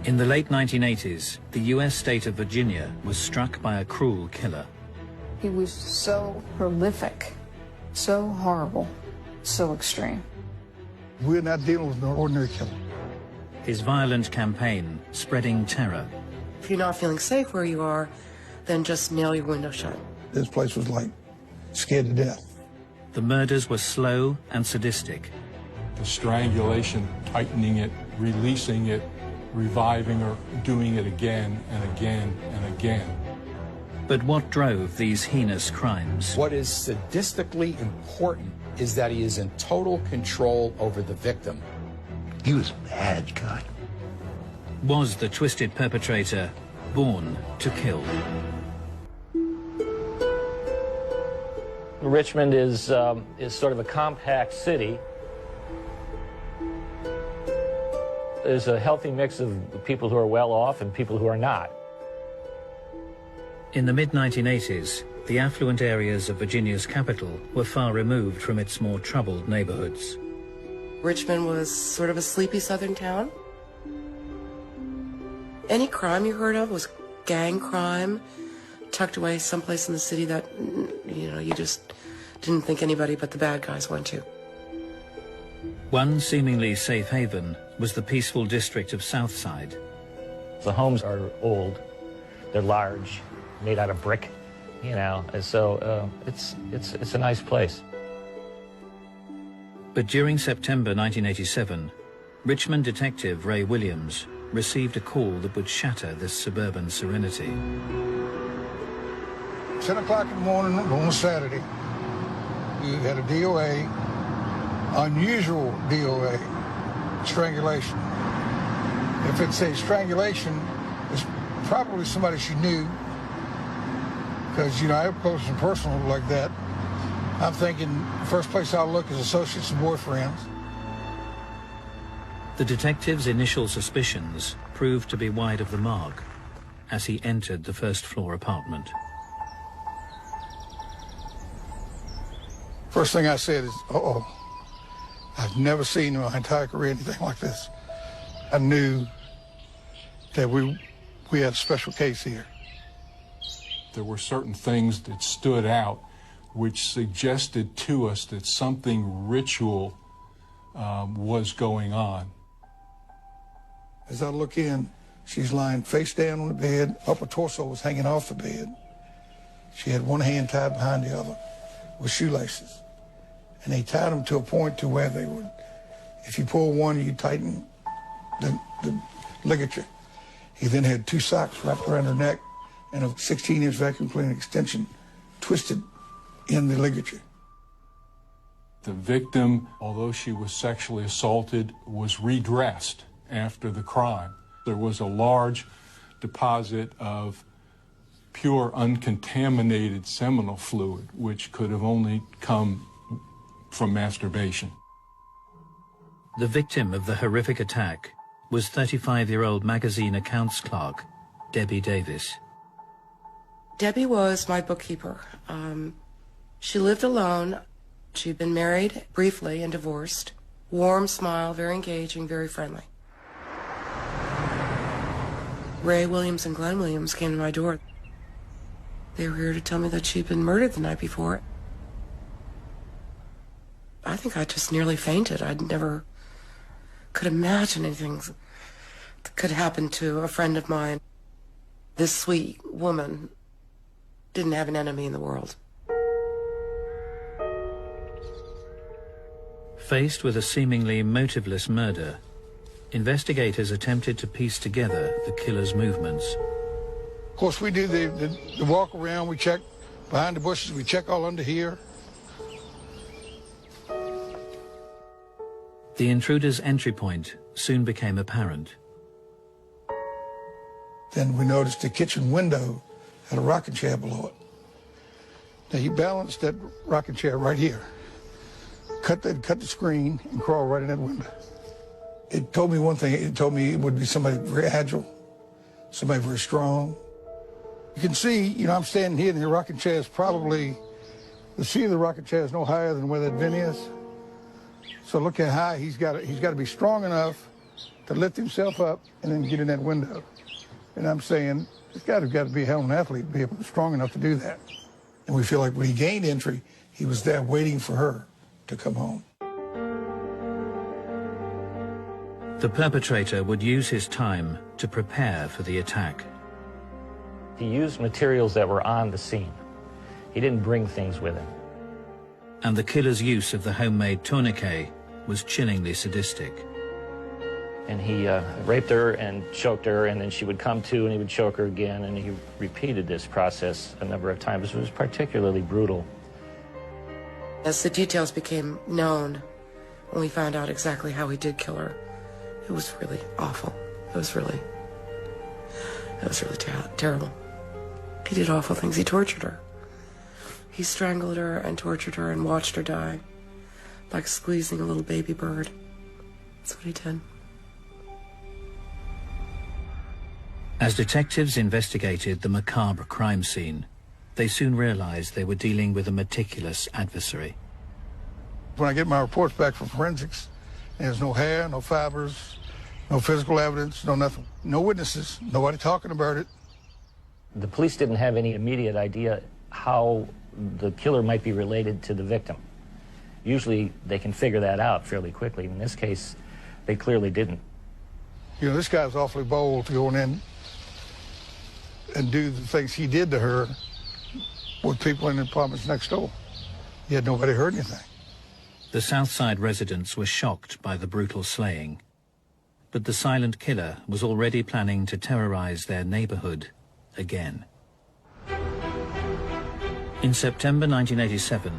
In the late 1980s, the US state of Virginia was struck by a cruel killer. He was so prolific, so horrible, so extreme. We're not dealing with an ordinary killer. His violent campaign spreading terror. If you're not feeling safe where you are, then just nail your window shut. This place was like scared to death. The murders were slow and sadistic. The strangulation, tightening it, releasing it, reviving her, doing it again and again and again. But what drove these heinous crimes? What is sadistically important is that he is in total control over the victim. He was a bad guy. Was the twisted perpetrator born to kill? Richmond is sort of a compact city. There's a healthy mix of people who are well off and people who are not. In the mid-1980s, the affluent areas of Virginia's capital were far removed from its more troubled neighborhoods. Richmond was sort of a sleepy southern town. Any crime you heard of was gang crime, tucked away someplace in the city that, you just didn't think anybody but the bad guys went to. One seemingly safe haven was the peaceful district of Southside. The homes are old, they're large, made out of brick, and so it's a nice place. But during September 1987, Richmond detective Ray Williams received a call that would shatter this suburban serenity. 10 o'clock in the morning on a Saturday, you had a DOA, unusual DOA, strangulation. If it's a strangulation, it's probably somebody she knew, because, I have close and personal like that. I'm thinking the first place I'll look is associates and boyfriends. The detective's initial suspicions proved to be wide of the mark as he entered the first-floor apartment. First thing I said is, uh-oh, I've never seen in my entire career anything like this. I knew that we had a special case here. There were certain things that stood out which suggested to us that something ritual was going on. As I look in, she's lying face down on the bed, upper torso was hanging off the bed. She had one hand tied behind the other with shoelaces. And they tied them to a point to where they would, if you pull one, you tighten the ligature. He then had two socks wrapped around her neck and a 16-inch vacuum cleaner extension twisted in the ligature. The victim, although she was sexually assaulted, was redressed after the crime. There was a large deposit of pure, uncontaminated seminal fluid, which could have only come from masturbation. The victim of the horrific attack was 35-year-old magazine accounts clerk Debbie Davis. Debbie was my bookkeeper. She lived alone. She'd been married briefly and divorced. Warm smile, very engaging, very friendly. Ray Williams and Glenn Williams came to my door. They were here to tell me that she'd been murdered the night before. I think I just nearly fainted. I never could imagine anything that could happen to a friend of mine. This sweet woman didn't have an enemy in the world. Faced with a seemingly motiveless murder, investigators attempted to piece together the killer's movements. Of course, we do the walk around, we check behind the bushes, we check all under here. The intruder's entry point soon became apparent. Then we noticed the kitchen window had a rocking chair below it. Now he balanced that rocking chair right here, cut the screen and crawl right in that window. It told me one thing, it told me it would be somebody very agile, somebody very strong. You can see, I'm standing here and the rocking chair is probably, the seat of the rocking chair is no higher than where that vent is. So look how high he's got to be strong enough to lift himself up and then get in that window. And I'm saying, this guy's got to be a hell of an athlete to be strong enough to do that. And we feel like when he gained entry, he was there waiting for her to come home. The perpetrator would use his time to prepare for the attack. He used materials that were on the scene. He didn't bring things with him. And the killer's use of the homemade tourniquet was chillingly sadistic. And he raped her and choked her, and then she would come to and he would choke her again, and he repeated this process a number of times. It was particularly brutal. As the details became known, when we found out exactly how he did kill her, it was really awful. It was really terrible. He did awful things. He tortured her. He strangled her and tortured her and watched her die, like squeezing a little baby bird. That's what he did. As detectives investigated the macabre crime scene, they soon realized they were dealing with a meticulous adversary. When I get my reports back from forensics, there's no hair, no fibers, no physical evidence, no nothing. No witnesses, nobody talking about it. The police didn't have any immediate idea how the killer might be related to the victim. Usually they can figure that out fairly quickly. In this case, they clearly didn't. You know, this guy's awfully bold to go in and do the things he did to her with people in the apartments next door. Yet nobody heard anything. The Southside residents were shocked by the brutal slaying. But the silent killer was already planning to terrorize their neighborhood again. In September 1987,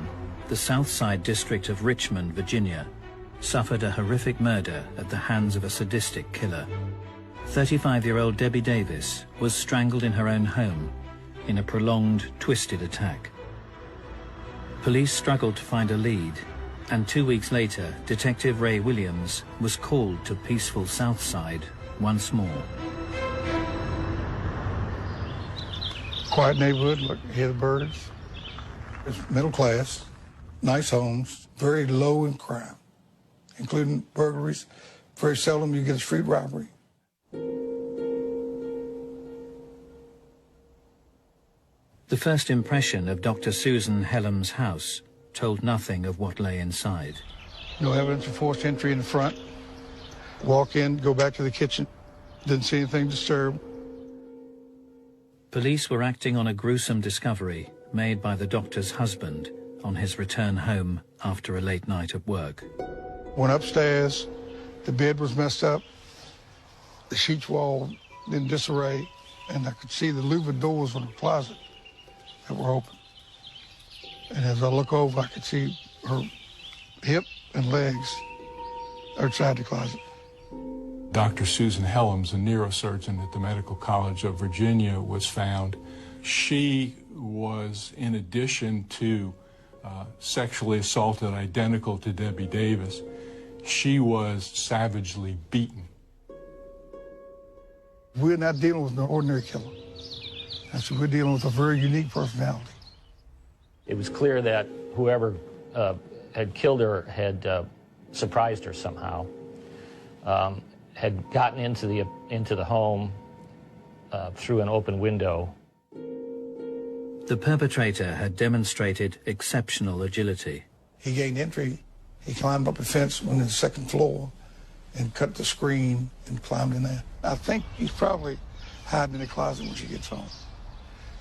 the Southside district of Richmond, Virginia, suffered a horrific murder at the hands of a sadistic killer. 35-year-old Debbie Davis was strangled in her own home in a prolonged, twisted attack. Police struggled to find a lead, and 2 weeks later, Detective Ray Williams was called to peaceful Southside once more. Quiet neighborhood, look, hear the birds. It's middle class, nice homes, very low in crime, including burglaries. Very seldom you get a street robbery. The first impression of Dr. Susan Hellam's house told nothing of what lay inside. No evidence of forced entry in the front. Walk in, go back to the kitchen. Didn't see anything disturbed. Police were acting on a gruesome discovery made by the doctor's husband on his return home after a late night at work. Went upstairs, the bed was messed up, the sheets were all in disarray, and I could see the louvered doors of the closet that were open. And as I look over, I could see her hip and legs outside the closet. Dr. Susan Helms, a neurosurgeon at the Medical College of Virginia, was found. She was, in addition to sexually assaulted identical to Debbie Davis, she was savagely beaten. We're not dealing with an ordinary killer. We're dealing with a very unique personality. It was clear that whoever had killed her had surprised her somehow, had gotten into the home through an open window. The perpetrator had demonstrated exceptional agility. He gained entry. He climbed up a fence on the second floor and cut the screen and climbed in there. I think he's probably hiding in the closet when she gets home.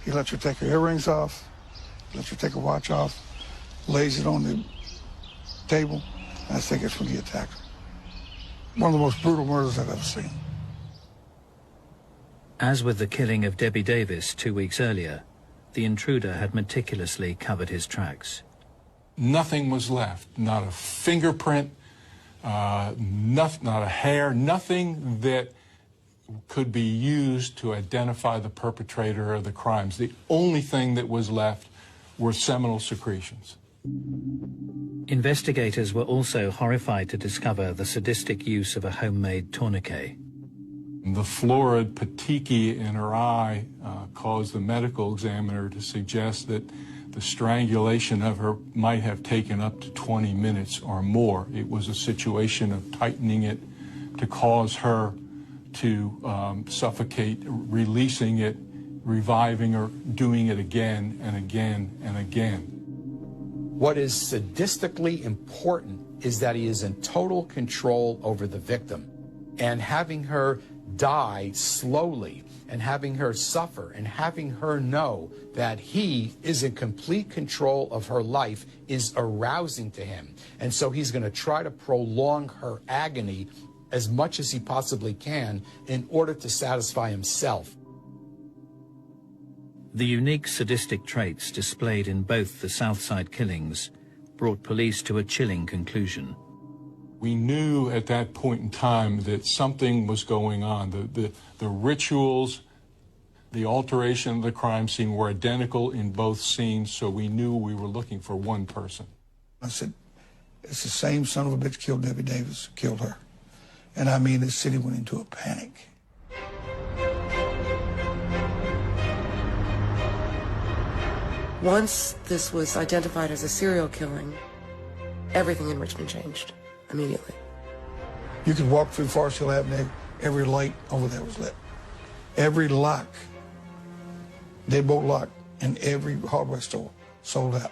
He lets her take her earrings off, lets her take her watch off, lays it on the table. I think it's when he attacked her. One of the most brutal murders I've ever seen. As with the killing of Debbie Davis 2 weeks earlier, the intruder had meticulously covered his tracks. Nothing was left, not a fingerprint, not a hair, nothing that could be used to identify the perpetrator of the crimes. The only thing that was left were seminal secretions. Investigators were also horrified to discover the sadistic use of a homemade tourniquet. The florid petechiae in her eye caused the medical examiner to suggest that the strangulation of her might have taken up to 20 minutes or more. It was a situation of tightening it to cause her to suffocate, releasing it, reviving her, doing it again and again and again. What is sadistically important is that he is in total control over the victim, and having her die slowly and having her suffer and having her know that he is in complete control of her life is arousing to him. And so he's going to try to prolong her agony as much as he possibly can in order to satisfy himself. The unique sadistic traits displayed in both the Southside killings brought police to a chilling conclusion. We knew at that point in time that something was going on. The rituals, the alteration of the crime scene were identical in both scenes, so we knew we were looking for one person. I said, it's the same son of a bitch killed Debbie Davis, killed her. And I mean, the city went into a panic. Once this was identified as a serial killing, everything in Richmond changed immediately. You could walk through Forest Hill Avenue, every light over there was lit. Every lock, deadbolt lock, in every hardware store sold out.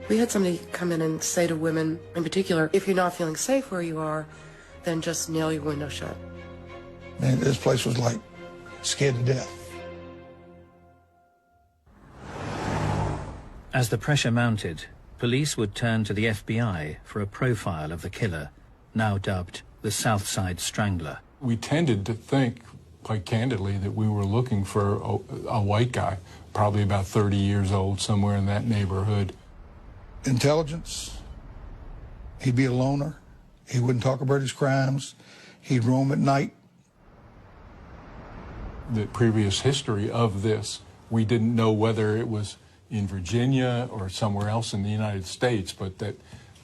We had somebody come in and say to women, in particular, if you're not feeling safe where you are, then just nail your window shut. Man, this place was like scared to death. As the pressure mounted, police would turn to the FBI for a profile of the killer, now dubbed the Southside Strangler. We tended to think, quite candidly, that we were looking for a white guy, probably about 30 years old, somewhere in that neighborhood. Intelligence, he'd be a loner, he wouldn't talk about his crimes, he'd roam at night. The previous history of this, we didn't know whether it was in Virginia or somewhere else in the United States, but that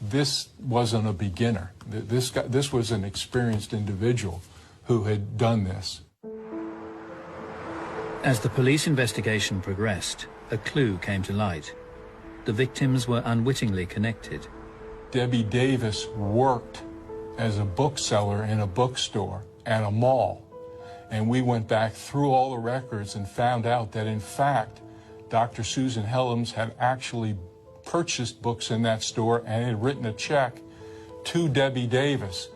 this wasn't a beginner. This was an experienced individual who had done this. As the police investigation progressed, a clue came to light. The victims were unwittingly connected. Debbie Davis worked as a bookseller in a bookstore at a mall, and we went back through all the records and found out that, in fact, Dr. Susan Helms had actually purchased books in that store and had written a check to Debbie Davis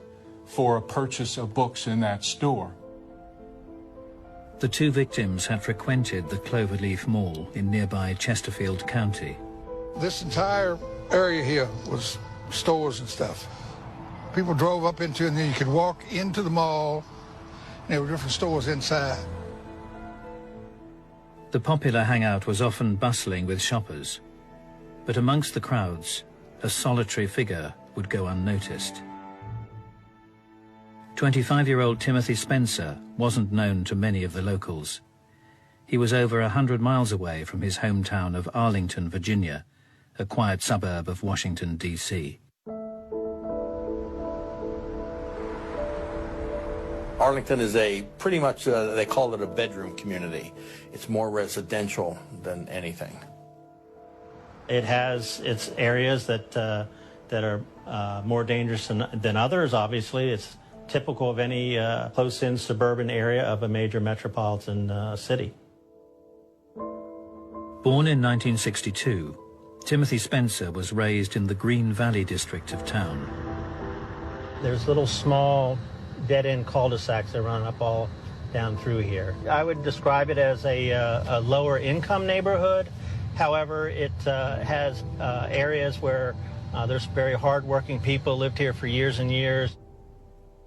for a purchase of books in that store. The two victims had frequented the Cloverleaf Mall in nearby Chesterfield County. This entire area here was stores and stuff. People drove up into it, and then you could walk into the mall, and there were different stores inside. The popular hangout was often bustling with shoppers, but amongst the crowds, a solitary figure would go unnoticed. 25-year-old Timothy Spencer wasn't known to many of the locals. He was over 100 miles away from his hometown of Arlington, Virginia, a quiet suburb of Washington, D.C. Arlington is pretty much, they call it a bedroom community. It's more residential than anything. It has its areas that are more dangerous than others, obviously. It's typical of any close-in suburban area of a major metropolitan city. Born in 1962, Timothy Spencer was raised in the Green Valley district of town. There's little small dead-end cul-de-sacs that run up all down through here. I would describe it as a lower-income neighborhood. However, it has areas where there's very hard-working people lived here for years and years.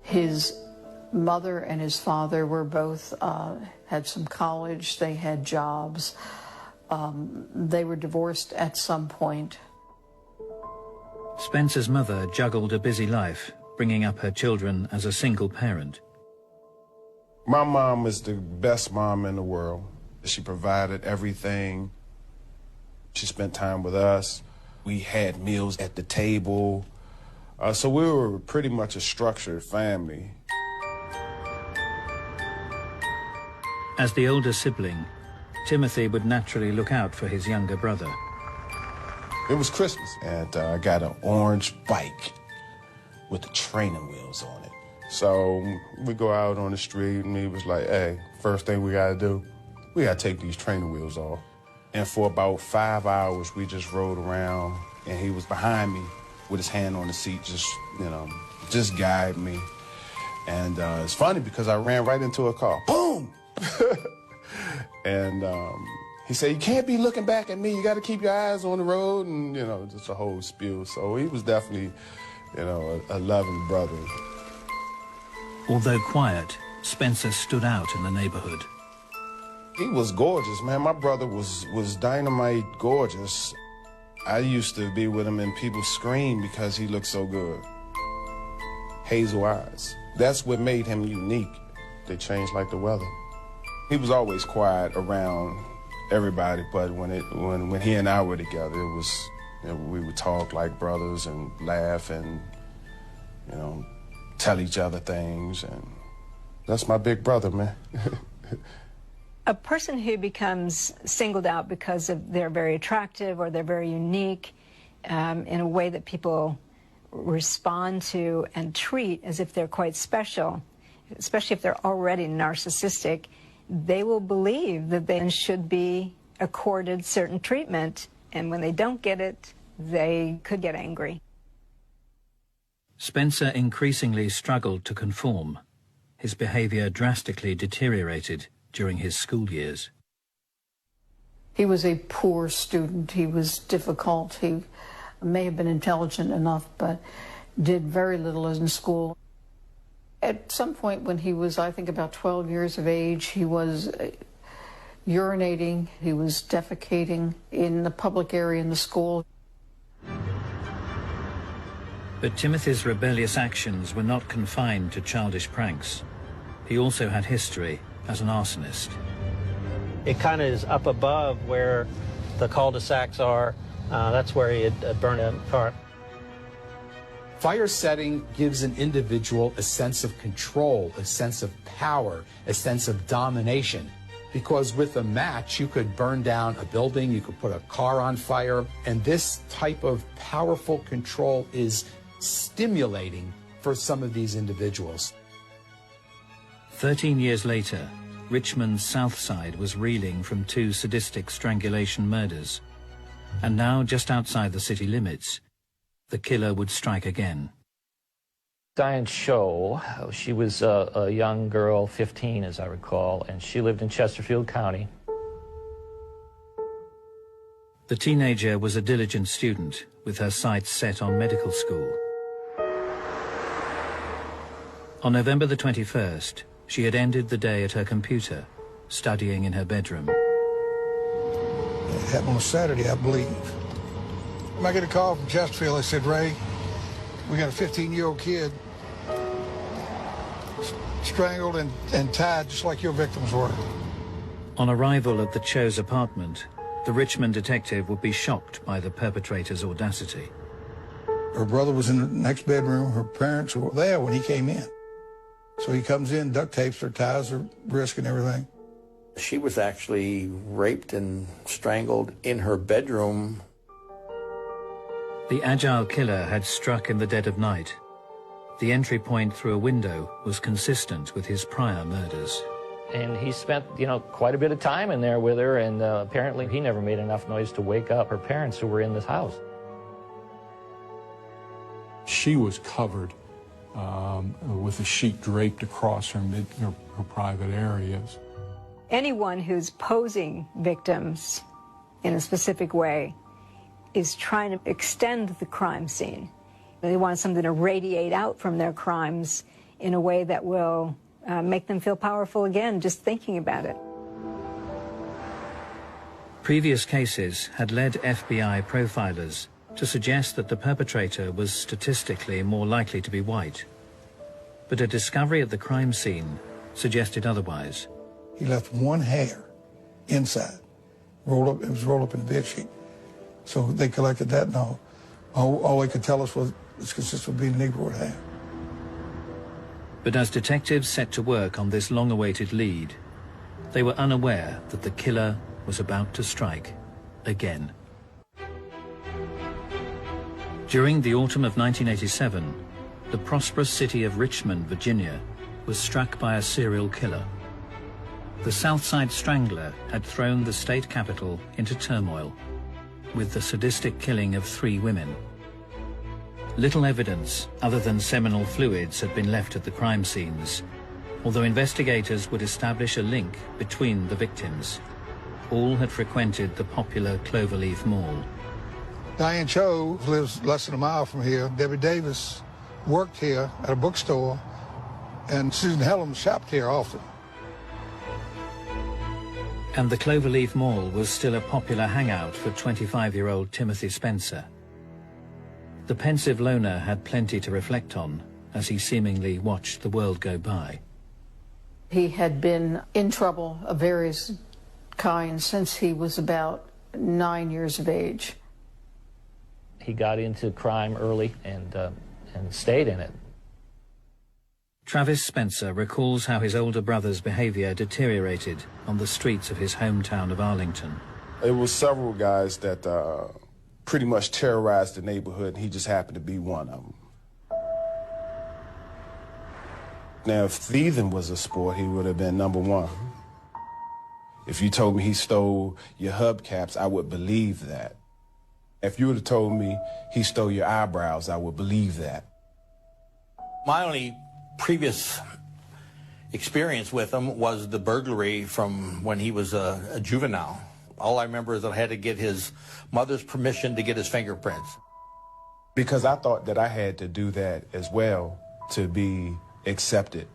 His mother and his father were both, had some college, they had jobs. They were divorced at some point. Spencer's mother juggled a busy life, bringing up her children as a single parent. My mom is the best mom in the world. She provided everything. She spent time with us. We had meals at the table. So we were pretty much a structured family. As the older sibling, Timothy would naturally look out for his younger brother. It was Christmas, and I got an orange bike. with the training wheels on it. So we go out on the street and he was like, hey, first thing we gotta do, we gotta take these training wheels off. And for about 5 hours, we just rode around and he was behind me with his hand on the seat, just guiding me. And it's funny because I ran right into a car, boom! And he said, you can't be looking back at me. You got to keep your eyes on the road, and, just a whole spiel. So he was definitely, a loving brother. Although quiet, Spencer stood out in the neighborhood. He was gorgeous, man. My brother was dynamite gorgeous. I used to be with him and people scream because he looked so good. Hazel eyes. That's what made him unique. They changed like the weather. He was always quiet around everybody, but when he and I were together, it was, we would talk like brothers and laugh and, tell each other things, and that's my big brother, man. A person who becomes singled out because they're very attractive or they're very unique in a way that people respond to and treat as if they're quite special, especially if they're already narcissistic, they will believe that they should be accorded certain treatment, and when they don't get it, they could get angry. Spencer increasingly struggled to conform. His behavior drastically deteriorated during his school years. He was a poor student. He was difficult. He may have been intelligent enough, but did very little in school. At some point when he was, I think, about 12 years of age, he was urinating, he was defecating in the public area in the school. But Timothy's rebellious actions were not confined to childish pranks. He also had history as an arsonist. It kind of is up above where the cul-de-sacs are. That's where he had burned a car. Fire setting gives an individual a sense of control, a sense of power, a sense of domination. Because with a match, you could burn down a building, you could put a car on fire, and this type of powerful control is stimulating for some of these individuals. 13 years later, Richmond's South Side was reeling from 2 sadistic strangulation murders. And now, just outside the city limits, the killer would strike again. Diane Sho, she was a young girl, 15 as I recall, and she lived in Chesterfield County. The teenager was a diligent student with her sights set on medical school. On November the 21st, she had ended the day at her computer, studying in her bedroom. It happened on a Saturday, I believe. I get a call from Chesterfield. They said, Ray, we got a 15-year-old kid strangled and tied just like your victims were. On arrival at the Cho's apartment, the Richmond detective would be shocked by the perpetrator's audacity. Her brother was in the next bedroom. Her parents were there when he came in. So he comes in, duct tapes her, ties her wrist and everything. She was actually raped and strangled in her bedroom. The agile killer had struck in the dead of night. The entry point through a window was consistent with his prior murders. And he spent, quite a bit of time in there with her, and apparently he never made enough noise to wake up her parents who were in this house. She was covered with a sheet draped across her private areas. Anyone who's posing victims in a specific way is trying to extend the crime scene. They want something to radiate out from their crimes in a way that will make them feel powerful again, just thinking about it. Previous cases had led FBI profilers to suggest that the perpetrator was statistically more likely to be white. But a discovery at the crime scene suggested otherwise. He left one hair inside, rolled up. It was rolled up in a bed sheet. So they collected that, and all they could tell us was it's consistent with being a Negro hair. But as detectives set to work on this long-awaited lead, they were unaware that the killer was about to strike again. During the autumn of 1987, the prosperous city of Richmond, Virginia, was struck by a serial killer. The Southside Strangler had thrown the state capital into turmoil with the sadistic killing of 3 women. Little evidence other than seminal fluids had been left at the crime scenes, although investigators would establish a link between the victims. All had frequented the popular Cloverleaf Mall. Diane Cho lives less than a mile from here. Debbie Davis worked here at a bookstore, and Susan Helms shopped here often. And the Cloverleaf Mall was still a popular hangout for 25-year-old Timothy Spencer. The pensive loner had plenty to reflect on as he seemingly watched the world go by. He had been in trouble of various kinds since he was about 9 years of age. He got into crime early and stayed in it. Travis Spencer recalls how his older brother's behavior deteriorated on the streets of his hometown of Arlington. It was several guys that pretty much terrorized the neighborhood, and he just happened to be one of them. Now, if thieving was a sport, he would have been number 1. If you told me he stole your hubcaps, I would believe that. If you would have told me he stole your eyebrows, I would believe that. My only previous experience with him was the burglary from when he was a juvenile. All I remember is that I had to get his mother's permission to get his fingerprints. Because I thought that I had to do that as well to be accepted.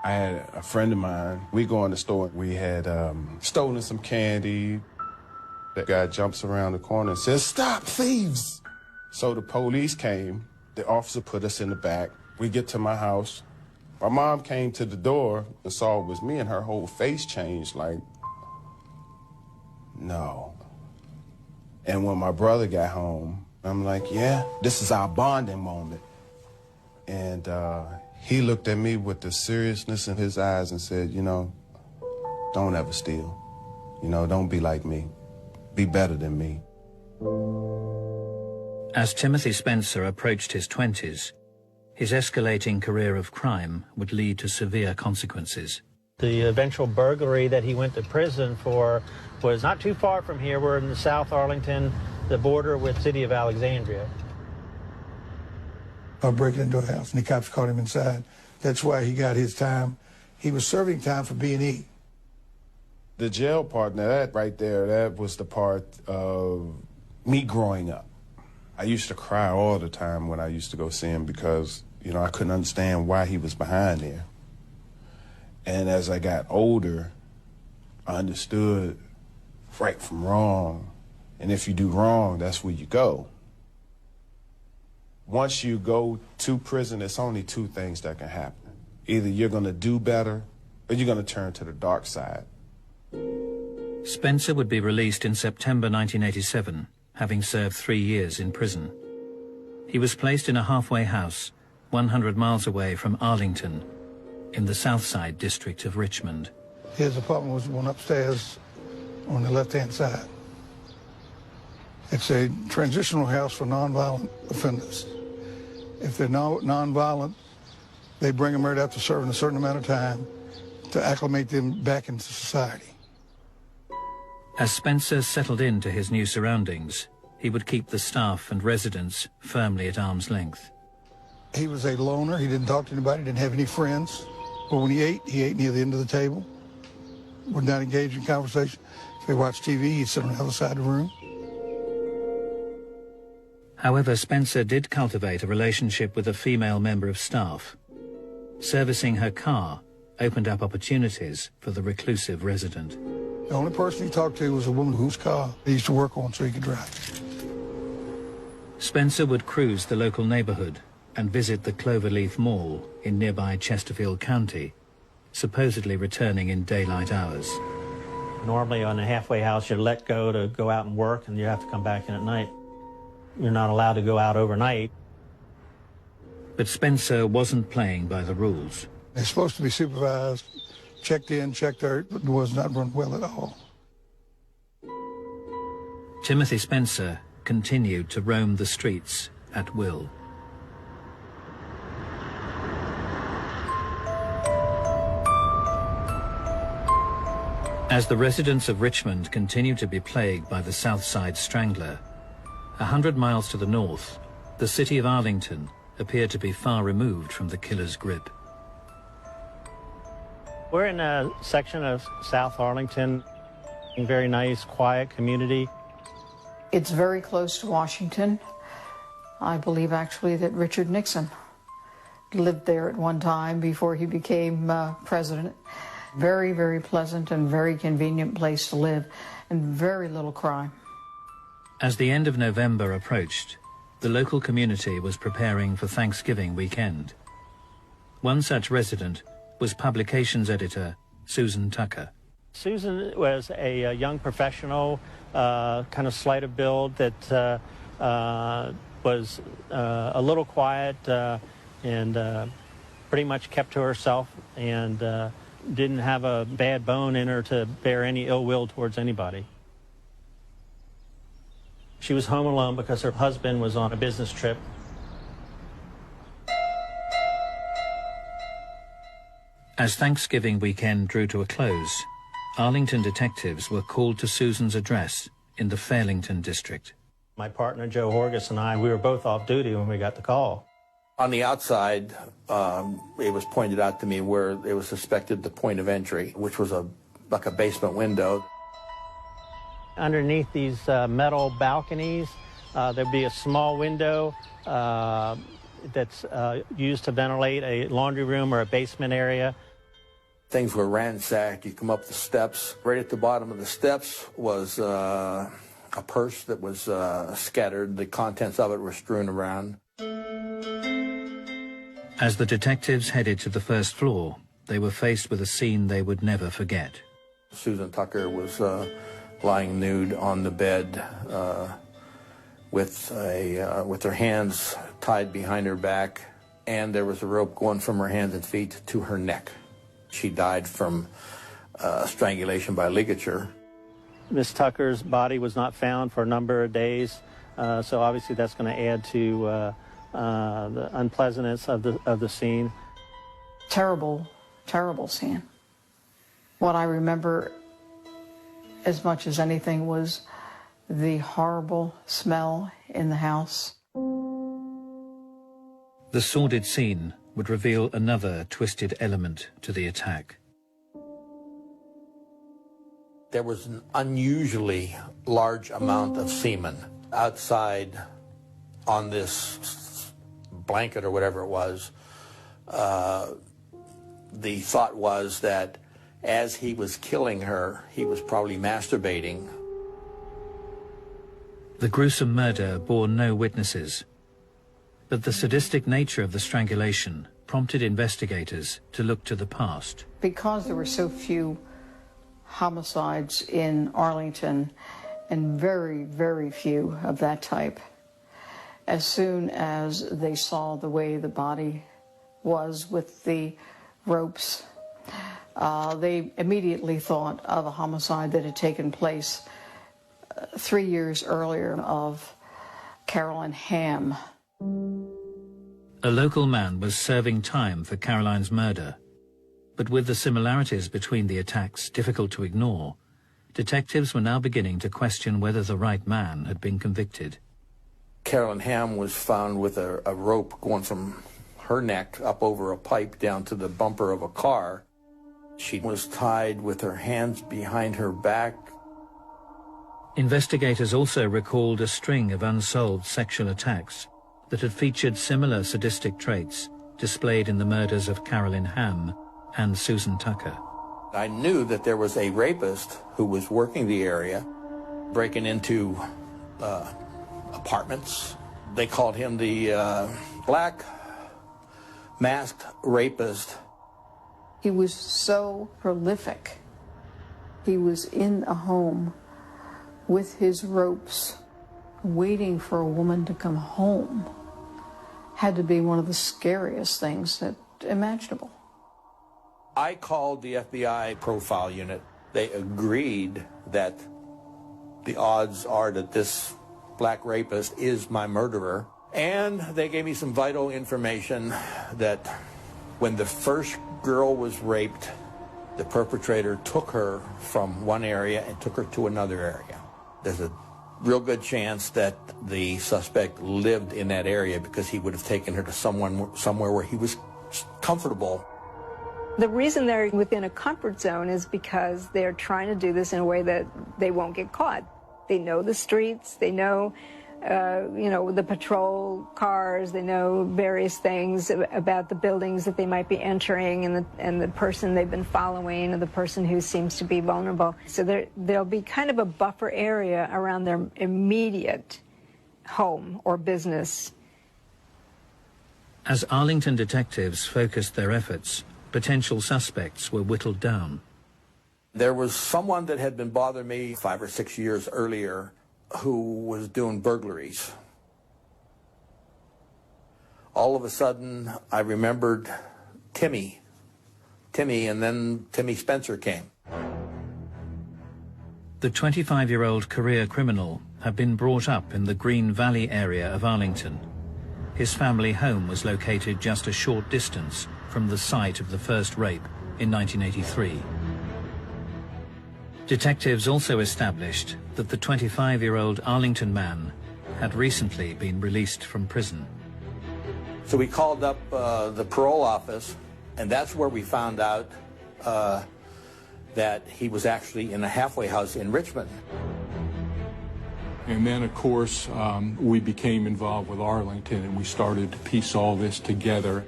I had a friend of mine, we go in the store, we had stolen some candy. The guy jumps around the corner and says, "Stop, thieves!" So the police came, the officer put us in the back. We get to my house. My mom came to the door and saw it was me, and her whole face changed like, no. And when my brother got home, I'm like, yeah, this is our bonding moment. And he looked at me with the seriousness in his eyes and said, you know, don't ever steal. You know, don't be like me. Be better than me. As Timothy Spencer approached his 20s, his escalating career of crime would lead to severe consequences. The eventual burglary that he went to prison for was not too far from here. We're in the South Arlington, the border with City of Alexandria. Breaking into a house, and the cops caught him inside. That's why he got his time. He was serving time for B&E. The jail part, now that right there, that was the part of me growing up. I used to cry all the time when I used to go see him because, you know, I couldn't understand why he was behind there. And as I got older, I understood right from wrong. And if you do wrong, that's where you go. Once you go to prison, it's only 2 things that can happen. Either you're going to do better or you're going to turn to the dark side. Spencer would be released in September 1987, having served 3 years in prison. He was placed in a halfway house 100 miles away from Arlington, in the Southside district of Richmond. His apartment was one upstairs on the left-hand side. It's a transitional house for nonviolent offenders. If they're nonviolent, they bring them right after serving a certain amount of time to acclimate them back into society. As Spencer settled into his new surroundings, he would keep the staff and residents firmly at arm's length. He was a loner. He didn't talk to anybody, didn't have any friends. But when he ate near the end of the table, would not engage in conversation. If they watched TV, he'd sit on the other side of the room. However, Spencer did cultivate a relationship with a female member of staff. Servicing her car opened up opportunities for the reclusive resident. The only person he talked to was a woman whose car he used to work on so he could drive. Spencer would cruise the local neighborhood and visit the Cloverleaf Mall in nearby Chesterfield County, supposedly returning in daylight hours. Normally on a halfway house, you're let go to go out and work, and you have to come back in at night. You're not allowed to go out overnight. But Spencer wasn't playing by the rules. They're supposed to be supervised, checked in, checked out, but it was not run well at all. Timothy Spencer continued to roam the streets at will. As the residents of Richmond continued to be plagued by the South Side Strangler, 100 miles to the north, the city of Arlington appeared to be far removed from the killer's grip. We're in a section of South Arlington, a very nice, quiet community. It's very close to Washington. I believe actually that Richard Nixon lived there at one time before he became president. Very, very pleasant and very convenient place to live, and very little crime. As the end of November approached, the local community was preparing for Thanksgiving weekend. One such resident was publications editor Susan Tucker. Susan was a young professional, kind of slight of build that was a little quiet and pretty much kept to herself and didn't have a bad bone in her to bear any ill will towards anybody. She was home alone because her husband was on a business trip. As Thanksgiving weekend drew to a close, Arlington detectives were called to Susan's address in the Fairlington district. My partner, Joe Horgus, and I, we were both off duty when we got the call. On the outside, it was pointed out to me where it was suspected the point of entry, which was like a basement window. Underneath these metal balconies, there'd be a small window that's used to ventilate a laundry room or a basement area. Things were ransacked. You come up the steps. Right at the bottom of the steps was a purse that was scattered. The contents of it were strewn around. As the detectives headed to the first floor, they were faced with a scene they would never forget. Susan Tucker was lying nude on the bed with her hands tied behind her back, and there was a rope going from her hands and feet to her neck. She died from strangulation by ligature. Miss Tucker's body was not found for a number of days, so obviously that's going to add to the unpleasantness of the scene. Terrible, terrible scene. What I remember as much as anything was the horrible smell in the house. The sordid scene would reveal another twisted element to the attack. There was an unusually large amount of semen outside on this blanket or whatever it was. The thought was that as he was killing her, he was probably masturbating. The gruesome murder bore no witnesses, but the sadistic nature of the strangulation prompted investigators to look to the past. Because there were so few homicides in Arlington, and very, very few of that type, as soon as they saw the way the body was with the ropes, they immediately thought of a homicide that had taken place 3 years earlier of Carolyn Hamm. A local man was serving time for Caroline's murder, but with the similarities between the attacks difficult to ignore, detectives were now beginning to question whether the right man had been convicted. Carolyn Hamm was found with a rope going from her neck up over a pipe down to the bumper of a car. She was tied with her hands behind her back. Investigators also recalled a string of unsolved sexual attacks that had featured similar sadistic traits displayed in the murders of Carolyn Hamm and Susan Tucker. I knew that there was a rapist who was working the area, breaking into apartments. They called him the Black Masked Rapist. He was so prolific. He was in a home with his ropes, waiting for a woman to come home. Had to be one of the scariest things imaginable. I called the FBI profile unit. They agreed that the odds are that this black rapist is my murderer. And they gave me some vital information that when the first girl was raped, The perpetrator took her from one area and took her to another area. There's a real good chance that the suspect lived in that area because he would have taken her to somewhere where he was comfortable. The reason they're within a comfort zone is because they're trying to do this in a way that they won't get caught. They know the streets, they know, the patrol cars, they know various things about the buildings that they might be entering and the person they've been following and the person who seems to be vulnerable. So there'll be kind of a buffer area around their immediate home or business. As Arlington detectives focused their efforts, potential suspects were whittled down. There was someone that had been bothering me 5 or 6 years earlier who was doing burglaries. All of a sudden, I remembered Timmy, and then Timmy Spencer came. The 25-year-old career criminal had been brought up in the Green Valley area of Arlington. His family home was located just a short distance from the site of the first rape in 1983. Detectives also established that the 25-year-old Arlington man had recently been released from prison. So we called up the parole office, and that's where we found out that he was actually in a halfway house in Richmond. And then, of course, we became involved with Arlington, and we started to piece all this together.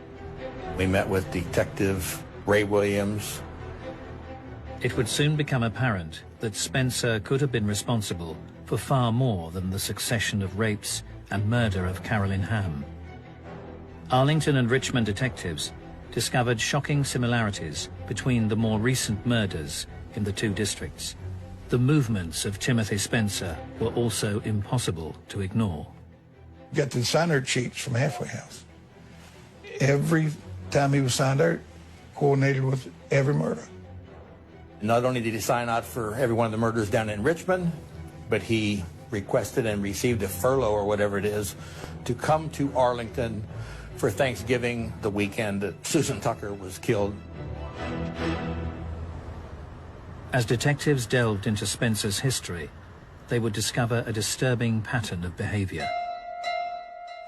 We met with Detective Ray Williams. It would soon become apparent that Spencer could have been responsible for far more than the succession of rapes and murder of Carolyn Hamm. Arlington and Richmond detectives discovered shocking similarities between the more recent murders in the two districts. The movements of Timothy Spencer were also impossible to ignore. Got the sign-out sheets from Halfway House. Every time he was signed out, coordinated with every murder. Not only did he sign out for every one of the murders down in Richmond, but he requested and received a furlough or whatever it is to come to Arlington for Thanksgiving, the weekend that Susan Tucker was killed. As detectives delved into Spencer's history, they would discover a disturbing pattern of behavior.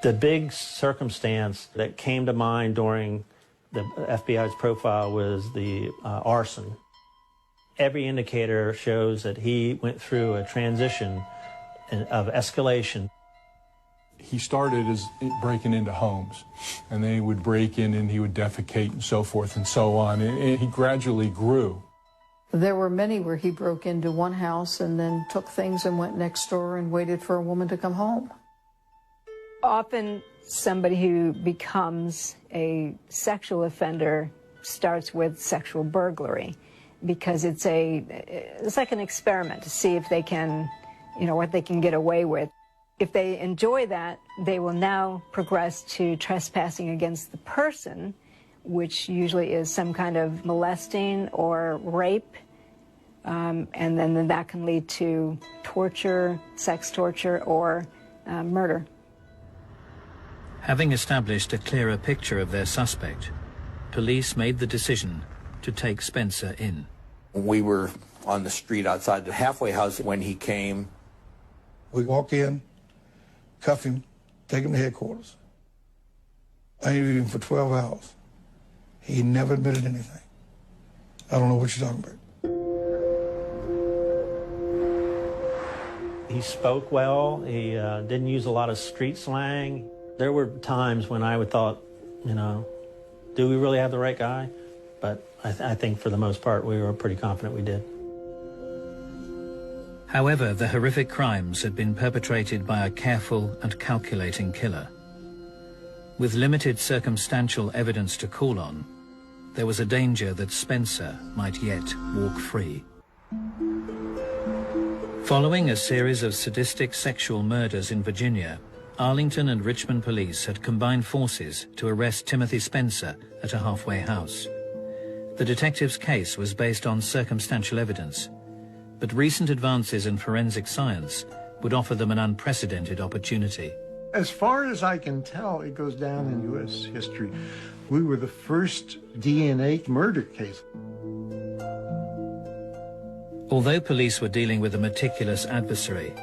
The big circumstance that came to mind during the FBI's profile was the arson. Every indicator shows that he went through a transition of escalation. He started as breaking into homes, and they would break in and he would defecate and so forth and so on, and he gradually grew. There were many where he broke into one house and then took things and went next door and waited for a woman to come home. Often somebody who becomes a sexual offender starts with sexual burglary because it's like an experiment to see if they can, what they can get away with. If they enjoy that, they will now progress to trespassing against the person, which usually is some kind of molesting or rape, and then that can lead to torture, sex torture, or murder. Having established a clearer picture of their suspect, police made the decision to take Spencer in. We were on the street outside the halfway house when he came. We walk in, cuff him, take him to headquarters. I interviewed him for 12 hours. He never admitted anything. I don't know what you're talking about. He spoke well. He didn't use a lot of street slang. There were times when I would thought, do we really have the right guy? But I think for the most part, we were pretty confident we did. However, the horrific crimes had been perpetrated by a careful and calculating killer. With limited circumstantial evidence to call on, there was a danger that Spencer might yet walk free. Following a series of sadistic sexual murders in Virginia, Arlington and Richmond police had combined forces to arrest Timothy Spencer at a halfway house. The detective's case was based on circumstantial evidence, but recent advances in forensic science would offer them an unprecedented opportunity. As far as I can tell, it goes down in U.S. history. We were the first DNA murder case. Although police were dealing with a meticulous adversary,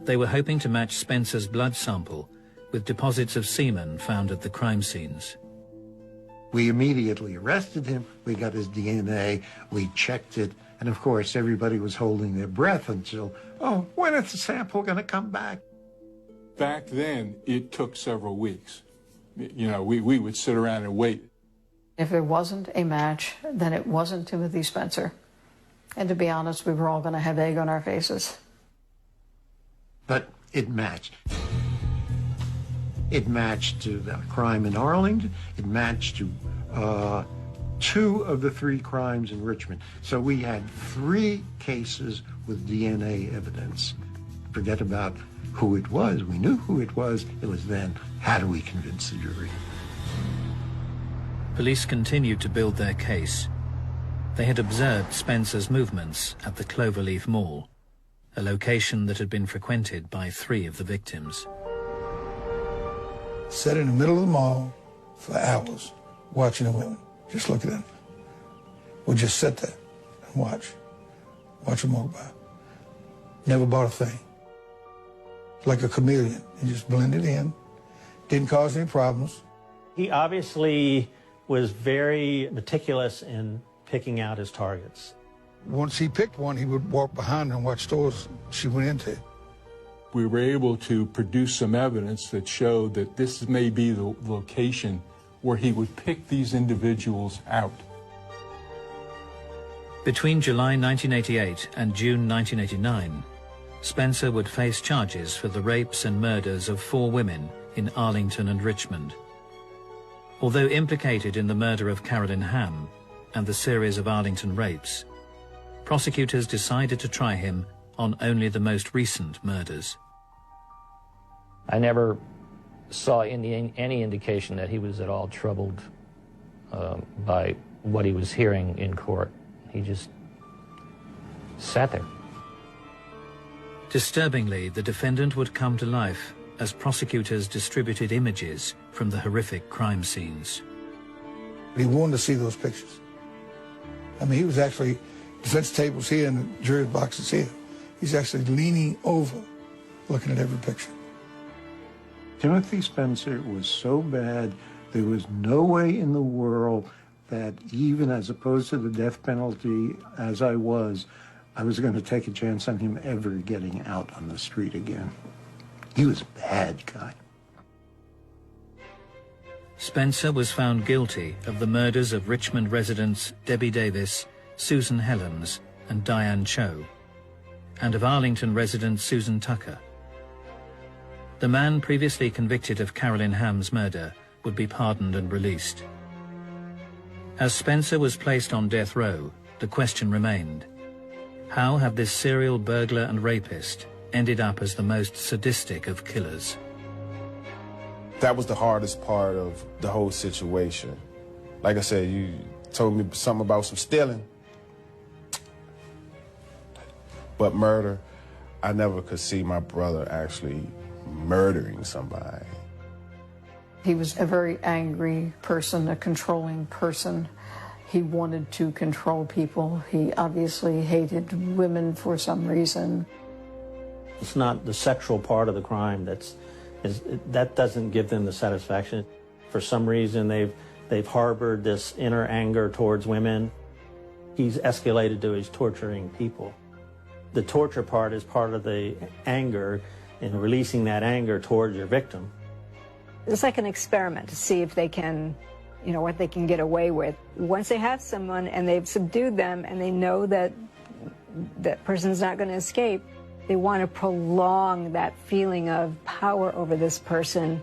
they were hoping to match Spencer's blood sample with deposits of semen found at the crime scenes. We immediately arrested him. We got his DNA. We checked it. And of course, everybody was holding their breath until, oh, when is the sample going to come back? Back then, it took several weeks. You know, we would sit around and wait. If there wasn't a match, then it wasn't Timothy Spencer. And to be honest, we were all going to have egg on our faces. But it matched. It matched to the crime in Arlington. It matched to 2 of the 3 crimes in Richmond. So we had 3 cases with DNA evidence. Forget about who it was. We knew who it was. It was then, how do we convince the jury? Police continued to build their case. They had observed Spencer's movements at the Cloverleaf Mall, a location that had been frequented by 3 of the victims. Sat in the middle of the mall for hours, watching the women, just looking at them. We'd just sit there and watch them walk by. Never bought a thing. Like a chameleon, he just blended in, didn't cause any problems. He obviously was very meticulous in picking out his targets. Once he picked one, he would walk behind her and watch stores she went into. We were able to produce some evidence that showed that this may be the location where he would pick these individuals out. Between July 1988 and June 1989, Spencer would face charges for the rapes and murders of 4 women in Arlington and Richmond. Although implicated in the murder of Carolyn Hamm and the series of Arlington rapes, prosecutors decided to try him on only the most recent murders. I never saw any indication that he was at all troubled by what he was hearing in court. He just sat there. Disturbingly, the defendant would come to life as prosecutors distributed images from the horrific crime scenes. He wanted to see those pictures. I mean, he was actually, defense tables here and the jury boxes here. He's actually leaning over, looking at every picture. Timothy Spencer was so bad, there was no way in the world that even as opposed to the death penalty as I was going to take a chance on him ever getting out on the street again. He was a bad guy. Spencer was found guilty of the murders of Richmond residents Debbie Davis, Susan Helens, and Diane Cho, and of Arlington resident Susan Tucker. The man previously convicted of Carolyn Hamm's murder would be pardoned and released. As Spencer was placed on death row, the question remained: how had this serial burglar and rapist ended up as the most sadistic of killers? That was the hardest part of the whole situation. Like I said, you told me something about some stealing. But murder, I never could see my brother actually murdering somebody. He was a very angry person, a controlling person. He wanted to control people. He obviously hated women for some reason. It's not the sexual part of the crime that doesn't give them the satisfaction. For some reason, they've harbored this inner anger towards women. He's escalated to his torturing people. The torture part is part of the anger and releasing that anger towards your victim. It's like an experiment to see if they can, what they can get away with. Once they have someone and they've subdued them and they know that that person's not going to escape, they want to prolong that feeling of power over this person.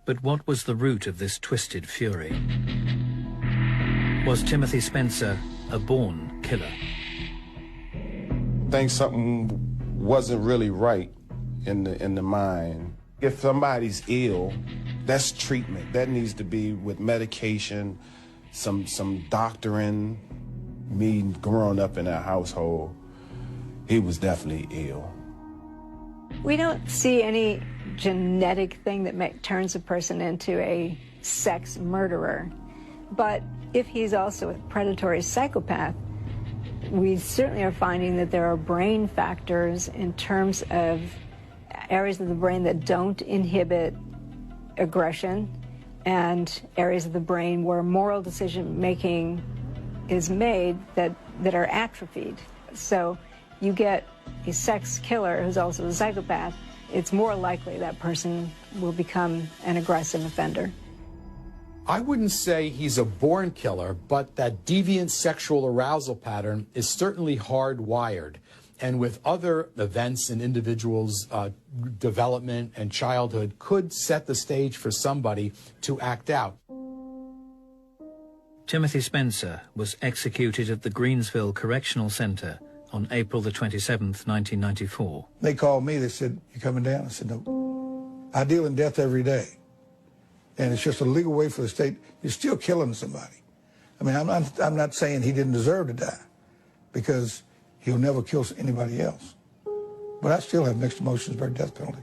But what was the root of this twisted fury? Was Timothy Spencer a born killer? I think something wasn't really right in the mind. If somebody's ill, that's treatment. That needs to be with medication, some doctoring. Me growing up in that household, he was definitely ill. We don't see any genetic thing that turns a person into a sex murderer. But if he's also a predatory psychopath, We certainly are finding that there are brain factors in terms of areas of the brain that don't inhibit aggression and areas of the brain where moral decision-making is made that are atrophied. So you get a sex killer who's also a psychopath, it's more likely that person will become an aggressive offender. I wouldn't say he's a born killer, but that deviant sexual arousal pattern is certainly hardwired. And with other events in individuals' development and childhood could set the stage for somebody to act out. Timothy Spencer was executed at the Greensville Correctional Center on April the 27th, 1994. They called me, they said, "You coming down?" I said, "No. I deal in death every day. And it's just a legal way for the state. You're still killing somebody." I mean, I'm not saying he didn't deserve to die, because he'll never kill anybody else. But I still have mixed emotions about death penalty.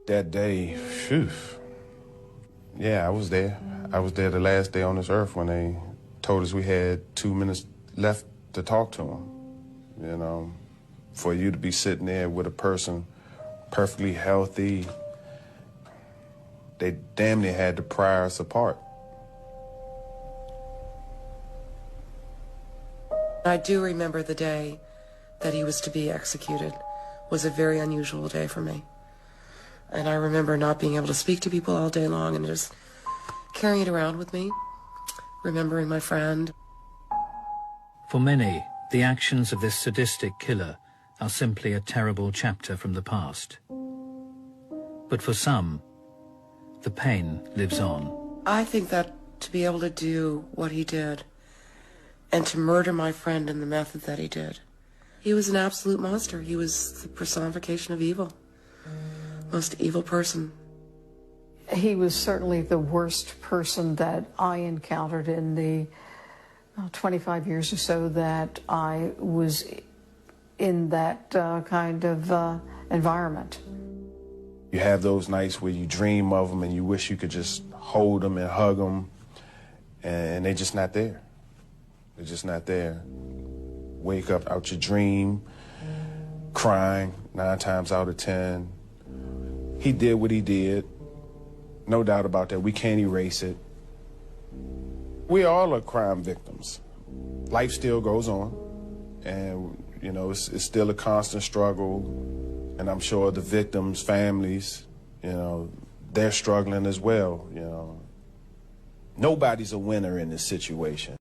That day, phew. Yeah, I was there. I was there the last day on this earth when they told us we had 2 minutes left to talk to him. You know, for you to be sitting there with a person perfectly healthy, they damn near had to pry us apart. I do remember the day that he was to be executed was a very unusual day for me. And I remember not being able to speak to people all day long and just carrying it around with me, remembering my friend. For many, the actions of this sadistic killer are simply a terrible chapter from the past. But for some, the pain lives on. I think that to be able to do what he did and to murder my friend in the method that he did, he was an absolute monster. He was the personification of evil. Most evil person. He was certainly the worst person that I encountered in the 25 years or so that I was in that kind of environment. You have those nights where you dream of them and you wish you could just hold them and hug them, and they're just not there. They're just not there. Wake up out your dream, crying 9 times out of 10. He did what he did. No doubt about that. We can't erase it. We all are crime victims. Life still goes on. And, you know, it's still a constant struggle. And I'm sure the victims' families, you know, they're struggling as well, you know. Nobody's a winner in this situation.